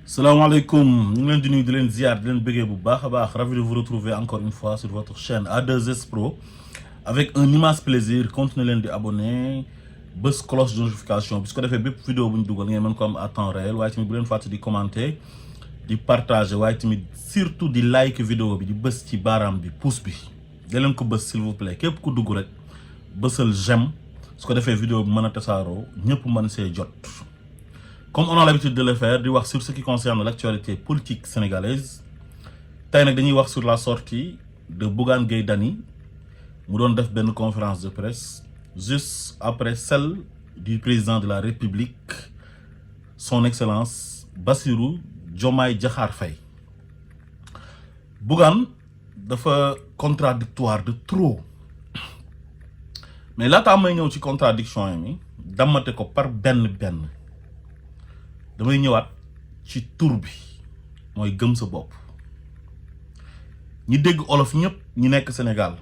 Salam alaikum, nous sommes venus de l'Enziar, de ravi de vous retrouver encore une fois sur votre chaîne A2S Pro avec un immense plaisir. Continuez de abonner, bus cloche de notification, puisque vous avez fait une vidéo à temps réel, vous avez de commenter, de partager, surtout de like vidéo, de bus qui baram, de pouce, de bus s'il vous plaît, que vous avez bus j'aime, ce que vous avez fait vidéo, vous avez Comme on a l'habitude de le faire, de voir sur ce qui concerne l'actualité politique sénégalaise. Tay nak dañuy wax sur la sortie de Bougane Gueye Dany mu doon def ben conférence de presse juste après celle du président de la République, son excellence Bassirou Diomaye Diakhar Faye. Bougane dafa contradictoire de trop. Mais laata may ñëw ci contradiction yi damate ko par ben damay ñëwaat ci tour bi mooy gëm sa bopp ñi dégg olof ñëpp ñi nekk Sénégal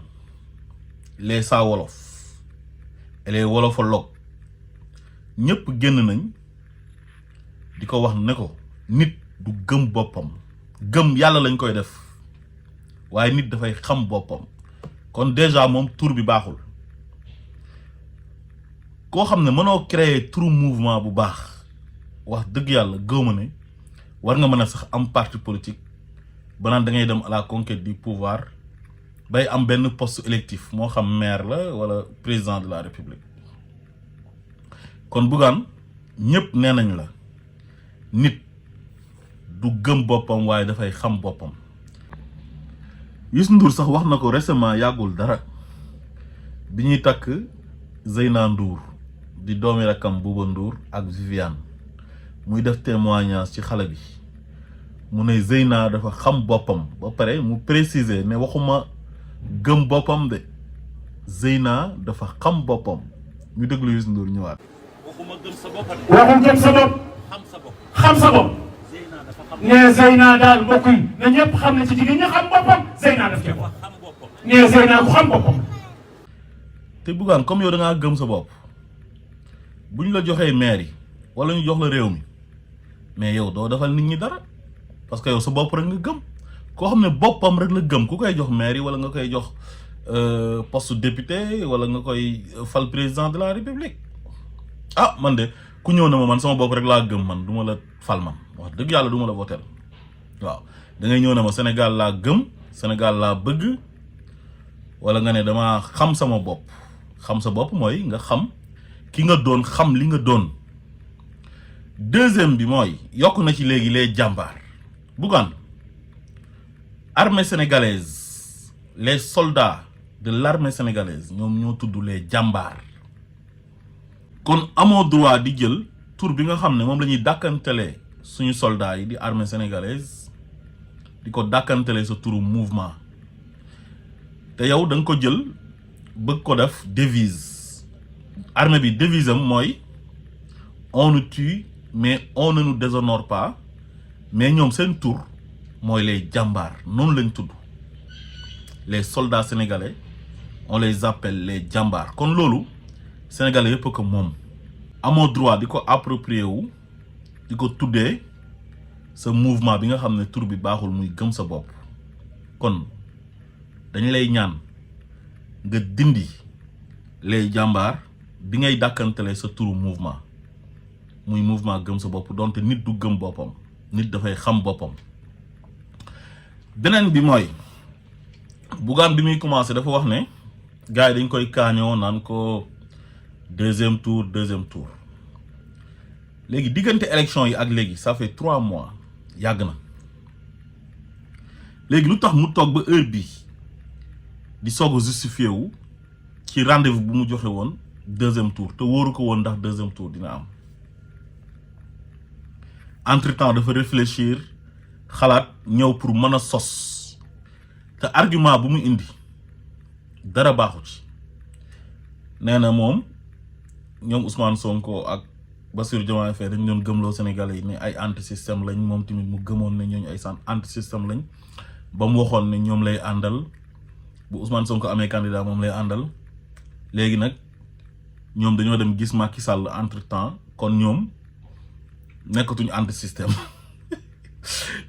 les saa wolof et les wolofologues ñëpp génn nañ di ko wax ne ko nit du gëm boppam gëm yàlla lañ koy def waaye nit dafay xam boppam kon déjà moom tour bi baaxul koo xam ne mënoo créer turu mouvement bu baax wax deug yalla gëwma ne war nga mëna sax am parti politique banan da ngay dem à la conquête du pouvoir bay am ben poste électif mo xam maire la wala président de la république kon Bougane ñepp nenañ la nit du gëm bopam waye da fay xam bopam Youssou Ndour sax wax nako récemment yagul dara biñuy tak Zeyna Ndour di doomi rakam Bouba Ndour ak Viviane muy def témoignage ci xalé bi mu ne Zeyna dafa xam bopam ba paré mu préciser ne waxuma gëm bopam de Zeyna dafa xam bopam ñu déglu Youssou Ndour ñëwaat. waxuma gëm sa bop de. waxum gëm sa bop xam sa bop Zeyna dafa xam. ne Zeyna daal mbokk yi na ñëpp xam ne ci jigéen ñi xam bopam Zeyna daf ci wax ne Zeyna ku xam bopam. te Bougane comme yow da nga gëm sa bop buñ la joxé maire yi wala ñu jox la réew mi. Mais yow do defal nit ñi dara parce que yow sa bop rek nga gëm ko xamne bopam rek la gëm ku koy jox maire wala nga koy jox poste député wala nga koy fal président de la république ah man de ku ñëw na ma man sama bop rek la gëm man duma la fal man wax deug yalla duma la voter waaw da ngay ñëw na ma Sénégal la gëm Sénégal la bëgg wala nga ne dama xam sama bop xam sa bop moy nga xam ki nga doon xam li nga doon. Deuxième bi moy yok na ci légui les jambar Bougane armée sénégalaise les soldats de l'armée sénégalaise ñom ñoo tuddu les jambar kon amo droit di jël tour bi nga xamné mom lañuy dakantelé suñu soldats yi di armée sénégalaise diko dakantelé sa touru mouvement té yow dang ko jël bëgg ko def devise armée bi devise am moy on nous tue mais on ne nous déshonore pas mais ñom sen tour moy les jambar non lañ tudd les soldats sénégalais on les appelle les jambar kon lolu sénégalais yépp ko mom amo droit diko approprier wu diko tuddé ce mouvement bi nga xamné tour bi baxul muy gëm sa bop kon dañ lay ñaan nga dindi les jambar bi ngay dakantelé ce tour mouvement muy mouvement gëm sa bop donte nit du gëm bopam nit da fay xam bopam benen bi moy Bougane bi muy commencer dafa wax ne gaay dañ koy kaño nan ko deuxième tour légui digënté élection yi ak légui ça fait 3 mois yag na légui lutax mu tok ba heure bi di sogo justifier wu ci rendez-vous bu mu joxé won deuxième tour te woru ko won ndax deuxième tour dina am. Entre-temps dafa réfléchir xalaat ñëw pour mëna sos te argument bu mu indi dara baxu ci néna mom ñom Ousmane Sonko ak Bassirou Diomaye Faye dañ doon gëmlo Sénégalais yi né ay anti système lañ mom timit mu gëmon né ñooñu ay anti système lañ ba mu waxon né ñom lay andal bu Ousmane Sonko amé candidat mom lay andal légui nak ñom dañoo dem gis Macky Sall entre-temps kon ñom nekatuñ anti système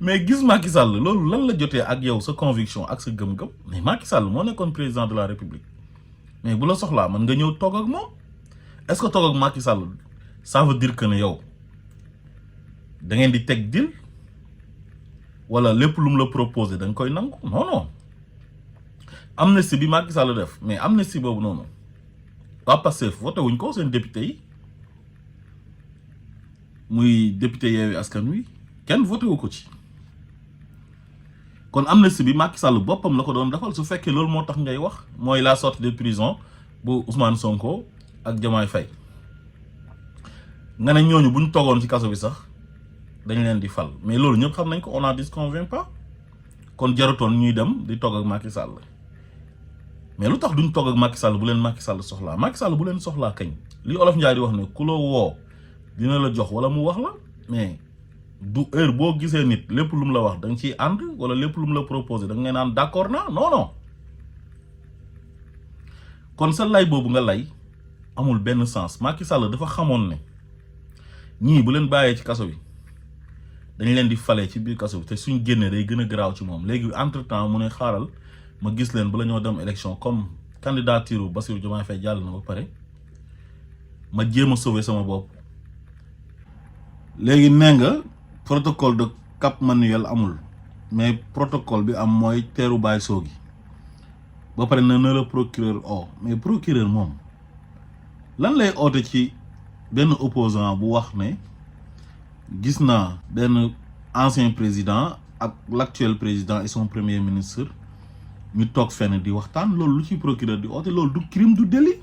mais gis Macky Sall loolu lan la jotee ak yow sa conviction ak sa gëm-gëm mais Macky Sall moo nekkoon président de la République mais bu la soxlaa mën nga ñëw toog ak moom est-ce que toog ak Macky Sall ça veut dire que ne yow da ngeen di teg deal wala lépp lu mu la proposé da nga koy nangu non non amnistie bi Macky Sall def mais amnistie boobu noonu waa Pastef voté wuñ ko seen député yi muy député Yewwi Askan Wi kenn voté wu ko ci kon amnistie bi Macky Sall boppam la ko doon defal su fekkee loolu moo tax ngay wax mooy la sortie de prison bu Ousmane Sonko ak Diomaye Faye nga ne ñooñu buñ toogoon ci kaso bi sax dañ leen di fal mais loolu ñëpp xam nañ ko on n'en disconvient pas kon jarutoon ñuy dem di toog ak Macky Sall mais lu tax duñ toog ak Macky Sall bu leen Macky Sall soxlaa Macky Sall bu leen soxlaa kañ li Olof Njaay di wax ne ku la woo dina la jox wala mu wax la mais du heure boo gisee nit lépp lu mu la wax da nga ciy ànd wala lépp lu mu la proposé da nga naan d'accord na non non kon sa lay boobu nga lay amul benn sens Macky Sall dafa xamoon ne ñii bu leen bàyyee ci kaso bi dañ leen di fale ci biir kaso bi te suñ génnee day gën a garaaw ci moom léegi entre temps mu ne xaaral ma gis leen bala ñoo dem élection comme candidature Bassirou Diomaye Faye jàll na ba pare ma jéem a sauver sama bopp. léegi nee nga protocole de Cap Manuel amul mais protocole bi am mooy teeru baay soogi ba pare na la procureur mais procureur moom lan lay oote ci benn opposant bu wax ne gis naa benn ancien président ak l'actuel président et son premier ministre ñu toog fenn di waxtaan loolu lu ci procureur di oote loolu du crime du délit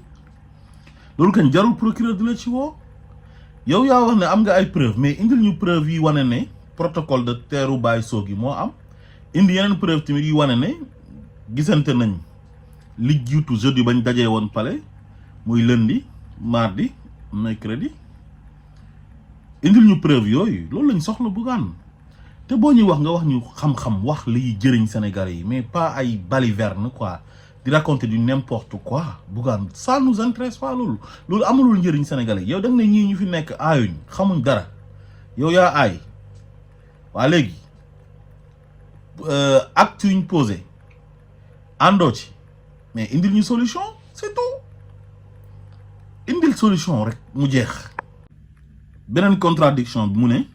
loolu kañ jarul procureur di la ci woo yow yaa wax ne am nga ay preuve mais indil ñu preuve yi wane ne protocole de teeru baay soogi moo am indi yeneen preuve tamit yi wane ne gisante nañ li jiitu jeudi bañ dajee woon palais muy lundi mardi mercredi indil ñu preuve yooyu loolu lañ soxla Bougane te boo ñuy wax nga wax ñu xam-xam wax liy jëriñ Sénégalais yi mais pas ay balivernes quoi di raconter du n'importe quoi Bougane ça nous intéresse pas loolu amulul njëriñ Sénégalais yow da nga ne ñii ñu fi nekk aayuñ xamuñ dara yow yaa aay waa léegi acte yuñ posé àndoo ci mais indil ñu solution c'est tout indil solution rek mu jeex. beneen contradiction bi mu ne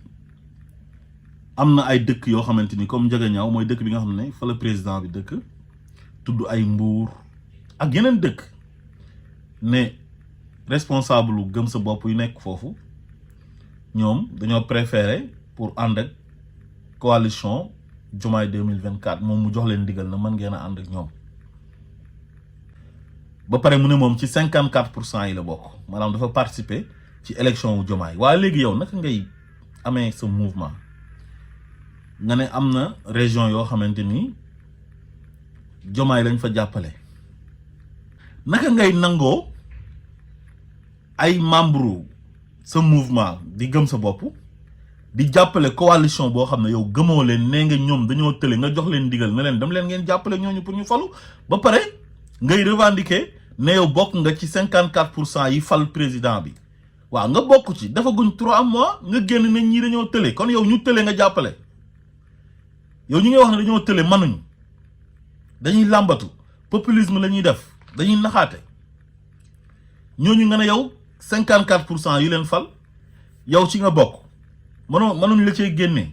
am na ay dëkk yoo xamante ni comme Ndiaganiao mooy dëkk bi nga xam ne fa la président bi dëkk tudd ay Mbour ak yeneen dëkk ne responsable lu gëm sa bopp yu nekk foofu ñoom dañoo préféré pour ànd ak coalition Diomaye 2024 moom mu jox leen ndigal na mën ngeen a ànd ak ñoom ba pare mu ne moom ci 54% yi la bokk maanaam dafa participer ci élection wu Diomaye waaye léegi yow naka ngay amee sa mouvement nga ne am na région yoo xamante ni Diomaye lañ fa jàppale naka ngay nangoo ay membre sa mouvement di gëm sa bopp di jàppale coalition boo xam ne yow gëmoo leen nee nga ñoom dañoo tële nga jox leen ndigal ne leen dem leen ngeen jàppale ñooñu pour ñu falu ba pare ngay revendiquer ne yow bokk nga ci 54% yi fal président bi waaw nga bokk ci dafa guñ 3 mois nga génn ne ñii dañoo tële kon yow ñu tële nga jàppale yow ñi ngay wax ne dañoo tële manuñ dañuy làmbatu populisme la ñuy def dañuy naxaate ñooñu nga ne yow 54% yi leen fal yow ci nga bokk mënuñ la cee génnee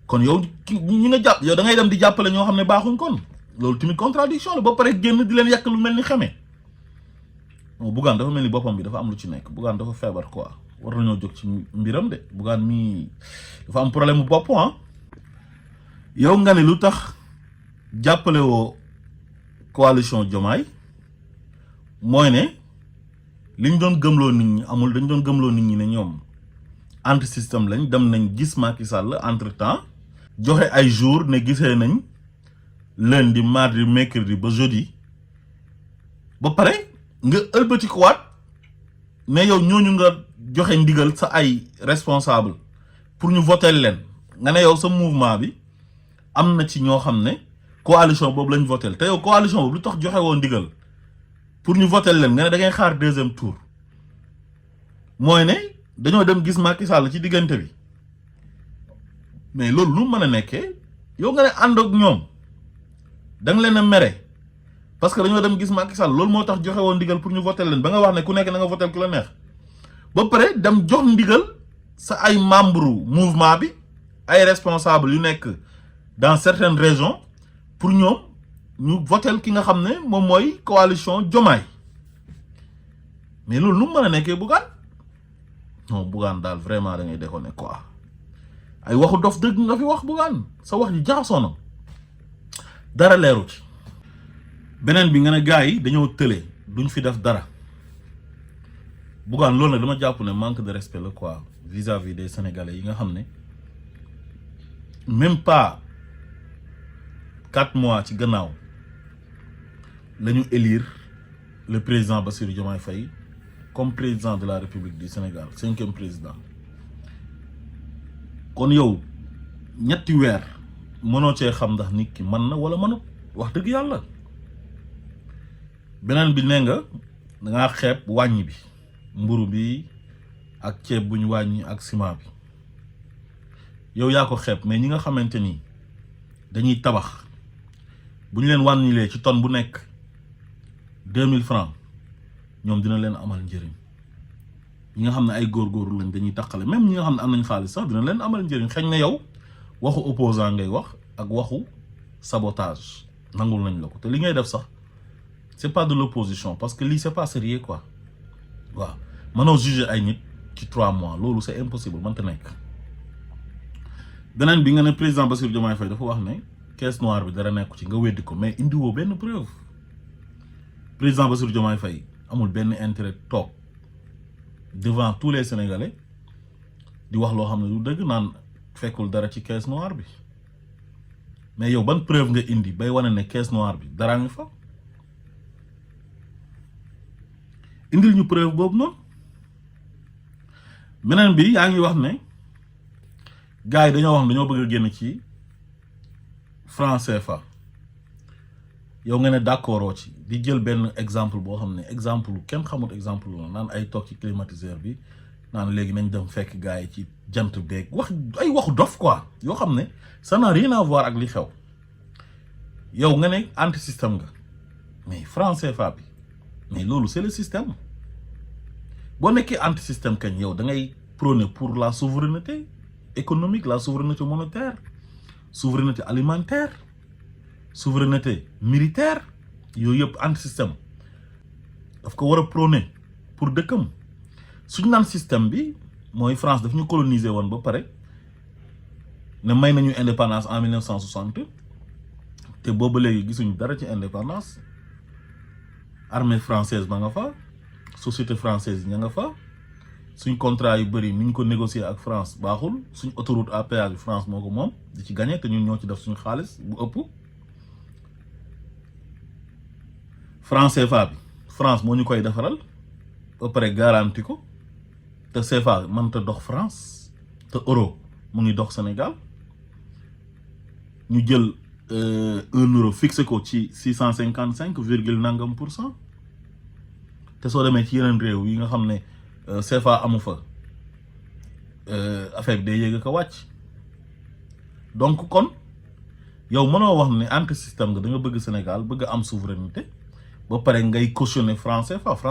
kon yow ñi nga jàpp yow da ngay dem di jàppale ñoo xam ne baaxuñ kon loolu tamit contradiction la ba pare génn di leen yàq lu mel ni xeme Bougane dafa mel ni boppam bi dafa am lu ci nekk Bougane dafa feebar quoi war nañoo jóg ci mbiram de Bougane mii dafa am problème mu bopp yow nga ne lu tax jàppale woo coalition Diomaye mooy ne liñ doon gëmloo nit ñi amul dañ doon gëmloo nit ñi ne ñoom anti système lañ dem nañ gis Macky Sall entre temps joxe ay jour ne gisee nañ lundi mardi mercredi ba jeudi ba pare nga ëlbati ko waat ne yow ñooñu nga joxe ndigal sa ay responsable pour ñu voter leen nga ne yow sa mouvement bi am na ci ñoo xam ne coalition boobu lañ voter te yow coalition boobu lu tax joxe woo ndigal pour ñu voter leen nga ne da ngay xaar deuxième tour mooy ne dañoo dem gis Macky Sall ci diggante bi mais loolu lu mën a nekkee yow nga ne ànd ak ñoom da nga leen a mere parce que dañoo dem gis Macky Sall loolu moo tax joxe woon ndigal pour ñu voter leen ba nga wax ne ku nekk na nga voter ku la neex ba pare dem jox ndigal sa ay membre mouvement bi ay responsable yu nekk dans certaines régions pour ñoom ñu voter ki nga xam ne moom mooy coalition Diomaye mais loolu nu mu mën a nekkee Bougane non Bougane daal vraiment da ngay déconner quoi ay waxu dof dëgg nga fi wax Bougane sa wax ji jaxasoo na dara leeru ci beneen bi nga ne gars yi dañoo tële duñ fi def dara Bougane loolu nag dama jàpp ne manque de respect la quoi vis-à-vis des Sénégalais yi nga xam ne même pas 4 mois ci gannaaw la ñu élire le président Bassirou Diomaye Faye comme président de la République du Sénégal 5e président kon yow ñetti weer mënoo cee xam ndax nit ki mën na wala mënut wax dëgg yàlla beneen bi nee nga dangaa xeeb wàññi bi mburu bi ak ceeb bu ñu wàññi ak ciment bi yow yaa ko xeeb mais ñi nga xamante ni dañuy tabax bu ñu leen wàññilee ci tonne bu nekk 2000 francs ñoom dina leen amal njëriñ ñi nga xam ne ay góorgóorlu lañ dañuy taqale même ñi nga xam ne am nañ xaalis sax dina leen amal njëriñ xëy na yow waxu opposant ngay wax ak waxu sabotage nangul nañ la ko te li ngay def sax c'est pas de l'opposition parce que lii c'est pas sérieux quoi waaw mënoo juger ay nit ci 3 mois loolu c'est impossible mënta nekk beneen bi nga ne président Bassirou Diomaye Faye dafa wax ne caisse noire bi dara nekku ci nga weddi ko mais indiwoo benn preuve président Bassirou Diomaye Faye amul benn intérêt toog devant tous les Sénégalais di wax loo xam ne du dëgg naan fekkul dara ci caisse noire bi mais yow ban preuve nga indi bay wane ne caisse noire bi dara nga fa indil ñu preuve boobu noonu beneen bi yaa ngi wax ne gars yi dañoo wax ne dañoo bëgg a génn ci franc CFA yow nga ne d'accord ci di jël benn exemple boo xam ne exemple kenn xamut exemple la naan ay toog ci climatiseur bi naan léegi nañ dem fekk gars yi ci jant beeg wax ay waxu dof quoi yoo xam ne ça n'a rien à voir ak li xew yow nga ne anti système nga mais franc CFA bi mais loolu c'est le système boo nekkee anti système kañ yow da ngay prôner pour la souveraineté économique la souveraineté monétaire souveraineté alimentaire souveraineté militaire yooyu yëpp anti système daf ko war a prôner pour dëkkam suñu naan système bi mooy France daf ñu coloniser woon ba pare ne may nañu indépendance en 1960 te boobu léegi gisuñu dara ci indépendance armée française ba nga fa société française ña nga fa suñ contrat yu bëri ni ñu ko négocier ak France baaxul suñ autoroute à péage bi France moo ko moom di ci gagné te ñun ñoo ci def suñu xaalis bu ëpp franc CFA bi France moo ñu koy defaral ba pare garanti ko te CFA mënta dox France te euro mu ngi dox Sénégal ñu jël 1 euro fixé ko ci 655 virgule nangam %. te soo demee ci yeneen réew yi nga xam ne CFA amu fa affaire bi day yéeg ko wàcc donc kon yow mënoo wax ne anti système nga da nga bëgg Sénégal bëgg am souveraineté ba pare ngay cautionner franc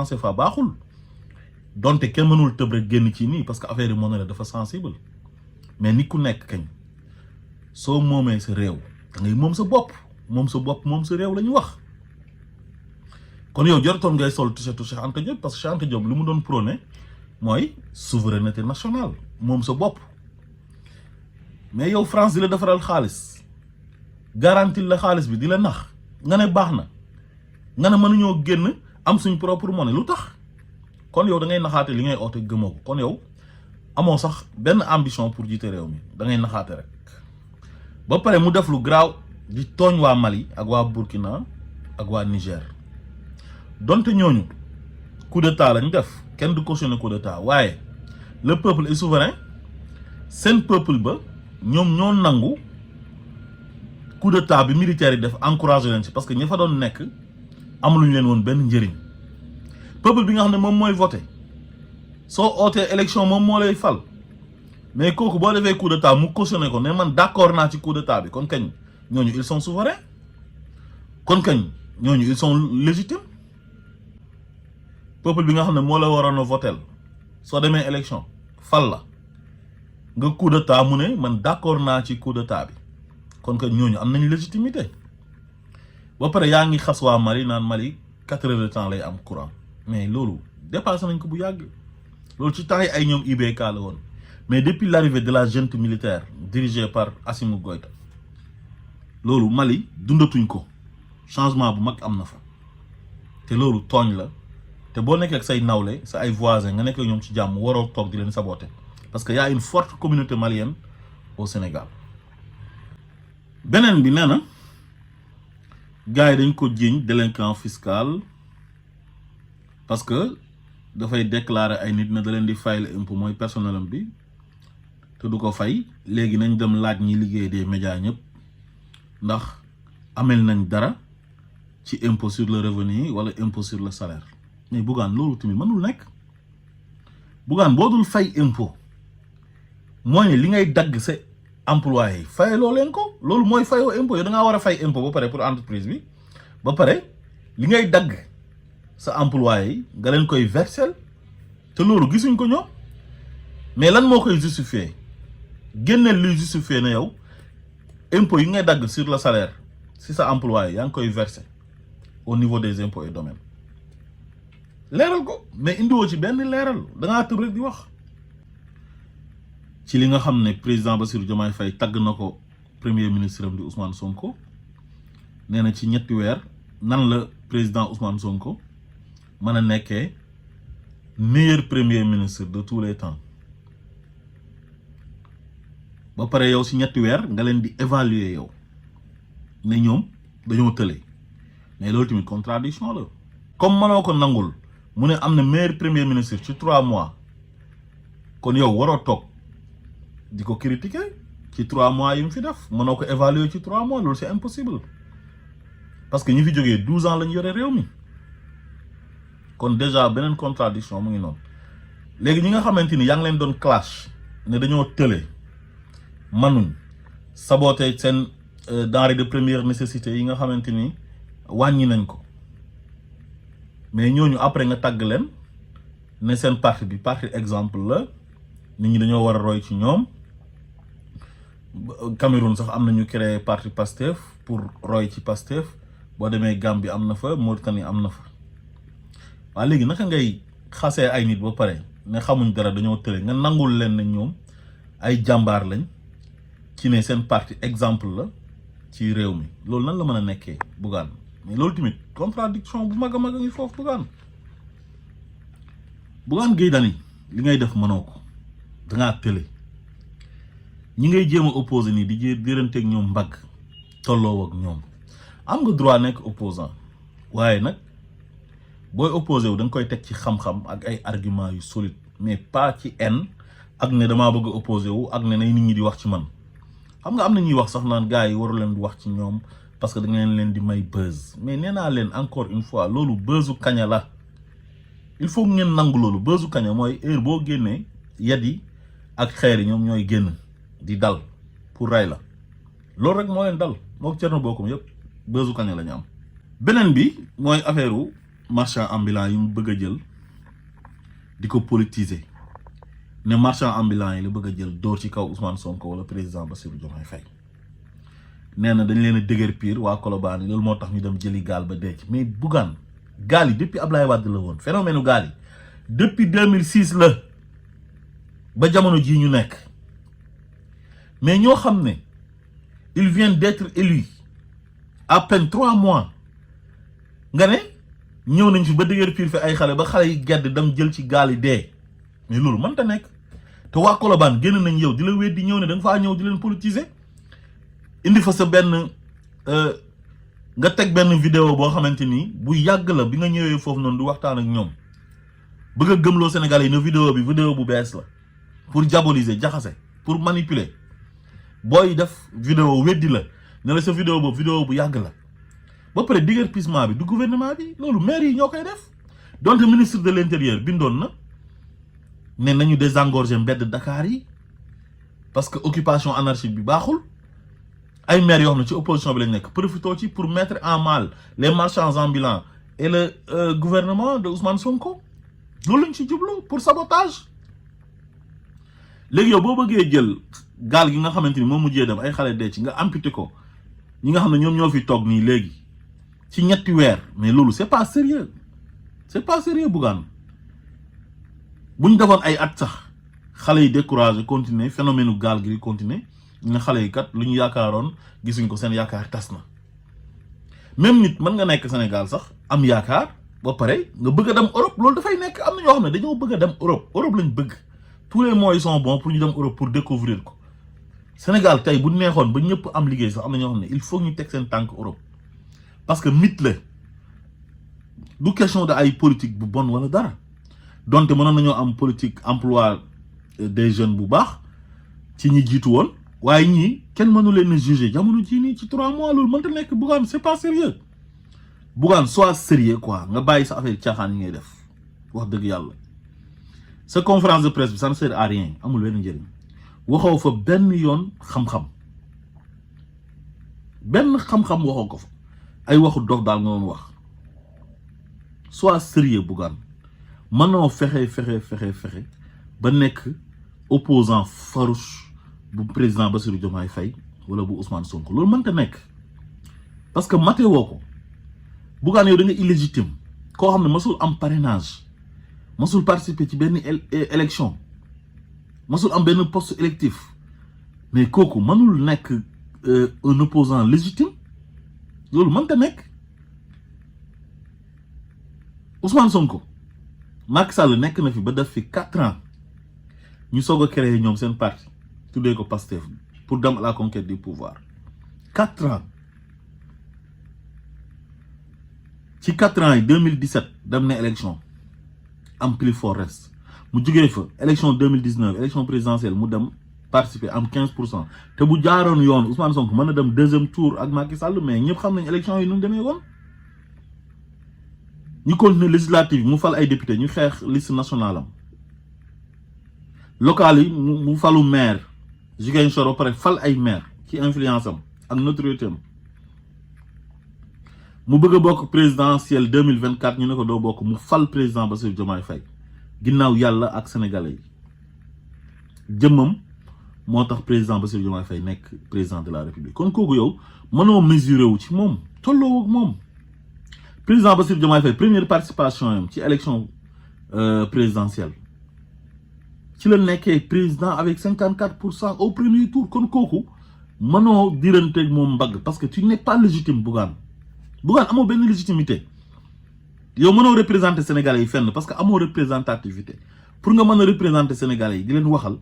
CFA baaxul donte kenn mënul tëb rek génn ci nii parce que affaire yi monnaie la dafa sensible mais ni ku nekk kañ soo moomee sa réew da ngay moom sa bopp moom sa réew la ñu wax kon yow jaratoon ngay sol t-shirt Cheikh Anta Diop parce que Cheikh Anta Diop li mu doon prôné mooy souveraineté nationale moom sa bopp mais yow France di la defaral xaalis garantie la xaalis bi di la nax nga ne baax na nga ne mënuñoo génn am suñ propre monnaie lu tax kon yow da ngay naxaate li ngay oote gëmoo ko kon yow amoo sax benn ambition pour jiite réew mi da ngay naxaate rek ba pare mu def lu garaaw di tooñ waa Mali ak waa Burkina ak waa Niger donte ñooñu coup d'état lañ def kenn du cautionner coup d'état waaye le peuple est souverain seen peuple ba ñoom ñoo nangu coup d'état bi militaire yi def encouragé leen ci parce que ñi fa doon nekk amuluñ leen woon benn njëriñ peuple bi nga xam ne moom mooy voté soo ootee élection moom moo lay fal mais kooku boo defee coup d'état mu cautionné ko ne man d'accord naa ci coup d'état bi kon kañ ñooñu ils sont souverains kon kañ ñooñu ils sont légitimes peuple bi nga xam ne moo la waroon a votel soo demee élection fal la nga coup d'état mu ne man d'accord naa ci coup d'état bi kon kañ ñooñu am nañ légitimité ba pare yaa ngi xas waa Mali naan Mali 4 heures de temps lay am courant mais loolu dépassé nañ ko bu yàgg loolu ci temps yi ay ñoom IBK la woon mais depuis l'arrivée de la junte militaire dirigée par Assimi Goïta loolu Mali dundatuñ ko changement bu mag am na fa te loolu tooñ la te boo nekkee ak say nawle sa ay voisins nga nekk ak ñoom ci jàmm waroo toog di leen saboter parce que y a une forte communauté malienne au Sénégal. beneen bi nee na gars yi dañ ko jiiñ délinquant fiscal parce que dafay déclarer ay nit na da leen di fayal impôt mooy personnel bi te du ko fay léegi nañ dem laaj ñi liggéey des médias ñëpp ndax amel nañ dara ci impôt sur le revenu wala impôt sur le salaire mais Bougane loolu tamit mënul nekk Bougane boo dul fay impôt mooy ne li ngay dagg sa employé yi fayaloo leen ko loolu mooy fayoo impôt yow da ngaa war a fay impôt ba pare pour entreprise bi ba pare li ngay dagg sa employé yi nga leen koy verser te loolu gisuñ ko ñoom mais lan moo koy justifier génneel luy justifier na yow impôt yi ngay dagg sur le salaire si sa employé yaa ngi koy verser au niveau des impôts et domaines leeral ko mais indiwoo ci benn leeral da ngaa tëb rek di wax ci li nga xam ne président Bassirou Diomaye Faye tagg na ko premier ministre am di Ousmane Sonko nee na ci ñetti weer nan la président Ousmane Sonko mën a nekkee meilleur premier ministre de tous les temps ba pare yow ci ñetti weer nga leen di évaluer yow ne ñoom dañoo tële mais loolu tamit contradiction la comme mënoo ko nangul mu ne am na meilleur premier ministre ci 3 mois kon yow waroo toog di ko critiquer ci 3 mois yi mu fi def mënoo ko évaluer ci 3 mois loolu c'est impossible parce que ñi fi jógee 12 ans lañu yore réew mi kon déjà beneen contradiction mu ngi noonu léegi ñi nga xamante ni yaa ngi leen doon clash ne dañoo tële manuñ saboter seen denrées de première nécessité yi nga xamante ni wàññi nañ ko mais ñooñu après nga tàgg leen ne seen parti bi parti exemple la nit ñi dañoo war a roy ci ñoom Cameroun sax am nañu créé parti Pastef pour roy ci Pastef boo demee Gambie am na fa Mauritanie am na fa waaye léegi naka ngay xasee ay nit ba pare ne xamuñ dara dañoo tële nga nangul leen ne ñoom ay jàmbaar lañ ci ne seen parti exemple la ci réew mi loolu nan la mën a nekkee Bougane mais loolu tamit contradiction bu mag a mag a ngi foofu Bougane Gueye Dany li ngay def mënoo ko dangaa tële ñi ngay jéem a opposé nii di diranteeg ñoom mbagg tolloo ak ñoom am nga droit nekk opposant waaye nag booy opposé wu da nga koy teg ci xam-xam ak ay argument yu solide mais pas ci haine ak ne damaa bëgg a opposé wu ak ne nay nit ñi di wax ci man xam nga am na ñuy wax sax naan gars yi waru leen di wax ci ñoom parce que da ngeen leen di may buzz mais nee naa leen encore une fois loolu buzzu kaña la il faut ngeen nangu loolu buzzu kaña mooy heure boo génnee yat yi ak xeer yi ñoom ñooy génn di dal pour rey la loolu rek moo leen dal moo Thierno Bocoum yëpp buzzu kaña la ñu am. beneen bi mooy affaire u marchand ambulant yi mu bëgg a jël di ko politiser ne marchand ambulant yi la bëgg a jël dóor ci kaw Ousmane Sonko wala président Bassirou Diomaye Faye nee na dañ leen a dëgër pire waa Colobane yi loolu moo tax ñu dem jëli gaal ba dee ci mais Bougane gaal yi depuis Ablaye Wade la woon phénomène u gaal yi depuis 2006 la ba jamono jii ñu nekk mais ñoo xam ne il vient d'être élu à peine 3 mois nga ne ñëw nañ fi ba dëgër pire fi ay xale ba xale yi gedd dem jël ci gaal yi dee mais loolu mënta nekk te waa Colobane génn nañ yow di la weddi ñëw ne da nga faa ñëw di leen politiser indi fa sa benn nga teg benn vidéo boo xamante ni bu yàgg la bi nga ñëwee foofu noonu di waxtaan ak ñoom bëgg a gëmloo Sénégalais yi ne vidéo bu bees la pour diaboliser jaxase pour manipuler booy def vidéo weddi la ne la sa vidéo bu yàgg la ba pare déguerpissement bi du gouvernement bi loolu maire yi ñoo koy def donte ministre de l'intérieur bindoon na ne nañu désengorger mbedd Dakar yi parce que occupation anarchique bi baaxul ay maires yoo xam ne ci opposition bi lañ nekk profitoo ci pour mettre en mal les marchands ambulants et le gouvernement de Ousmane Sonko loolu lañ ci jublu pour sabotage. léegi yow boo bëggee jël gaal gi nga xamante ni moom mujjee dem ay xale dee ci nga amputé ko ñi nga xam ne ñoom ñoo fi toog nii léegi ci ñetti weer mais loolu c'est pas sérieux Bougane buñ defoon ay at sax xale yi découragé continuer phénomène gaal gi continuer ñu ne xale yi kat lu ñu yaakaaroon gisuñ ko seen yaakaar tas na même nit mën nga nekk Sénégal sax am yaakaar ba pare nga bëgg a dem Europe loolu dafay nekk am na ñoo xam ne dañoo bëgg a dem Europe lañ bëgg tous les moyens sont bons pour ñu dem Europe pour découvrir ko Sénégal tey bu neexoon ba ñëpp am liggéey sax am na ñoo xam ne il faut ñu teg seen tànk Europe parce que mythe la du question de ay politique bu bon wala dara donte mënoon nañoo am politique emploi des jeunes bu baax ci ñi jiitu woon waaye ñii kenn mënu leen a juger jamono jii nii ci 3 mois loolu mënta nekk Bougane c'est pas sérieux Bougane soit sérieux quoi nga bàyyi sa affaire caaxaan yi ngay def wax dëgg yàlla sa conférence de presse bi ça ne sert à rien amul benn njëriñ waxoo fa benn yoon xam-xam waxoo ko fa ay waxu dox daal nga doon wax soit sérieux Bougane mënoo fexe ba nekk opposant farouche bu président Bassirou Diomaye Faye wala bu Ousmane Sonko loolu mënta nekk parce que mate woo ko Bougane yow da nga illégitime koo xam ne masul am parrainage masul participer ci benn élection masul am benn poste électif mais kooku mënul nekk un opposant légitime loolu mënta nekk Ousmane Sonko Macky Sall nekk na fi ba def fi 4 ans ñu soog a créer ñoom seen parti tuddee ko Pastef pour dem à la conquête du pouvoir 4 ans ci 4 ans yi 2017 dem na élection am plus fort reste mu jugee fa élection 2019 élection présidentielle mu dem participer am 15% te bu jaaroon yoon Ousmane Sonko mën na dem 2e tour ak Macky Sall mais ñëpp xam nañ élection yi nu mu demee woon ñu continuer législative mu fal ay député ñu xeex liste nationale am local yi mu falu maire Ziguinchor ba pare fal ay maire ci influence am ak notoriété am mu bëgg a bokk présidentielle 2024 ñu ne ko doo bokk mu fal président Bassirou Diomaye Faye ginnaaw yàlla ak sénégalais yi jëmmam moo tax président Bassirou Diomaye Faye nekk président de la république kon kooku yow mënoo mesurer wu ci moom tolloo ak moom président Bassirou Diomaye Faye première participation am ci élection présidentielle ci la nekkee président avec 54% au premier tour kon kooku mënoo diranteeg moom mbagg parce que tu n'es pas légitime Bougane amoo benn légitimité yow mënoo représenter Sénégalais yi fenn parce que amoo représentativité pour nga mën a représenter Sénégalais yi di leen waxal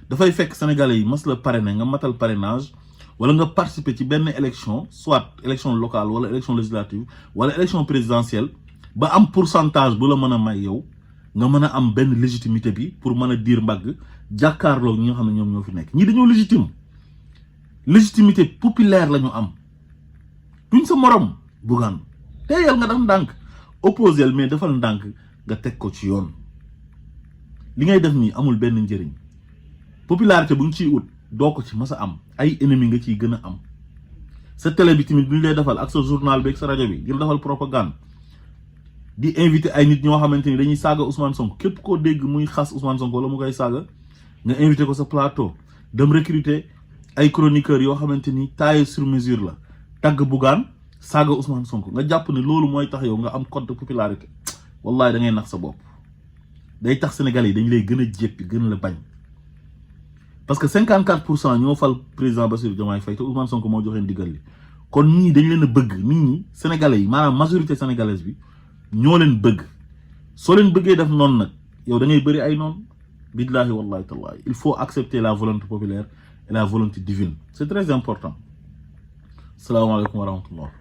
dafay fekk Sénégalais yi mas la parrainer nga matal parrainage wala nga participer ci benn élection soit élection locale wala élection législative wala élection présidentielle ba am pourcentage bu la mën a may yow nga mën a am benn légitimité bi pour mën a diir mbagg jàkkaarloo ñi nga xam ne ñoom ñoo fi nekk ñii dañoo légitimité populaire la ñu am duñ sa morom Bougane teeyal nga def ndànk opposel mais defal ndànk nga teg ko ci yoon li ngay def nii amul benn njëriñ popularité bu ñu ciy ut doo ko ci mas a am ay ennemis nga ciy gën a am sa télé bi tamit bu ñu lay defal ak sa journal bi ak sa rajo bi di la defal propagande di invité ay nit ñoo xamante ni dañuy saaga Ousmane Sonko képp koo dégg muy xas Ousmane Sonko wala mu koy saaga nga invité ko sa plateau dem recruter ay chroniqueurs yoo xamante ni taillé sur mesure la tagg Bougane saaga Ousmane Sonko nga jàpp ne loolu mooy tax yow nga am code de popularité wallahi da ngay nax sa bopp day tax Sénégalais yi dañ lay gën a jéppi gën la bañ parce que 54% ñoo fal président Bassirou Diomaye Faye te Ousmane Sonko moo joxe ndigal li kon ñii dañ leen a bëgg nit ñi Sénégalais yi maanaam majorité sénégalaise bi ñoo leen bëgg soo leen bëggee def noonu nag yow da ngay bëri ay noonu billahi wallahi tallahi il faut accepter la volonté populaire et la volonté divine c'est très important. Assalamu alaikum wa rahmatullah.